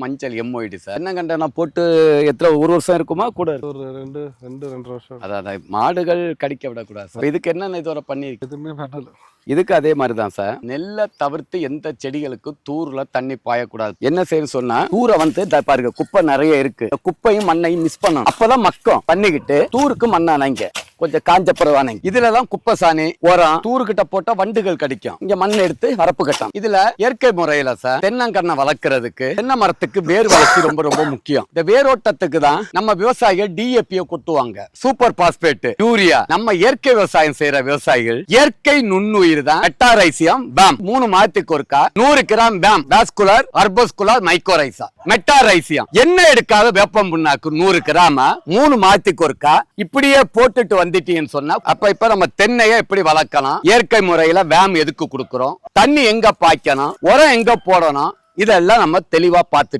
மஞ்சள் எம்ஒய்டி சார். தென்னங்கண்டை நான் போட்டு எத்தனை ஒரு வருஷம் இருக்குமா கூட ஒரு ரெண்டு வருஷம். அதான் மாடுகள் கடிக்க விடக்கூடாது சார். இதுக்கு என்னென்ன இதுவரை பண்ணிருக்கு? எதுவுமே பண்ணல. இதுக்கு அதே மாதிரி தான் சார். நெல்லை தவிர்த்து எந்த செடிகளுக்கு தூர்ல தண்ணி பாயக்கூடாது. என்ன செய்யணும் சொன்னா, தூரை பாருங்க குப்பை நிறைய இருக்கு. குப்பையும் மண்ணையும் மிஸ் பண்ணணும். அப்பதான் மக்கம் பண்ணிக்கிட்டு தூருக்கு மண்ணானாங்க கொஞ்சம் காஞ்ச பரவானங்க. இதுலதான் குப்பை சாணி உரம் தூருக்கிட்ட போட்டா வண்டுகள் கடிக்கும். இங்க மண் எடுத்து வரப்பு கட்டும். இதுல இயற்கை முறையில சார் தென்னங்கண்ணை வளர்க்கறதுக்கு தென்னை மரத்துக்கு வேர் வளர்ச்சி ரொம்ப ரொம்ப முக்கியம். இந்த வேரோட்டத்துக்கு தான் நம்ம விவசாயிகள் டிஏபியை கொட்டுவாங்க, சூப்பர் பாஸ்பேட், யூரியா. நம்ம இயற்கை விவசாயம் செய்யற விவசாயிகள் இயற்கை நுண்ணுயிர் தான் மெட்டாரைசியம் பேம் 3 மாதத்துக்கு ஒருக்கா 100 கிராம் பேம் வாஸ்குலர் அர்போஸ்குலர் மைக்கோரைசா மெட்டாரைசியம் எண்ணெய் எடுக்காத வேப்பம் புண்ணாக்கு 100 கிராம் 3 மாதத்துக்கு ஒருக்கா இப்படியே போட்டுட்டு வந்துட்டீங்கன்னு சொன்னா, இப்ப நம்ம தென்னையை எப்படி வளர்க்கலாம், இயற்கை முறையில வேம் எதுக்கு கொடுக்கிறோம், தண்ணி எங்க பாய்க்கணும், உரம் எங்க போடணும், இதெல்லாம் நம்ம தெளிவா பார்த்துட்டோம்.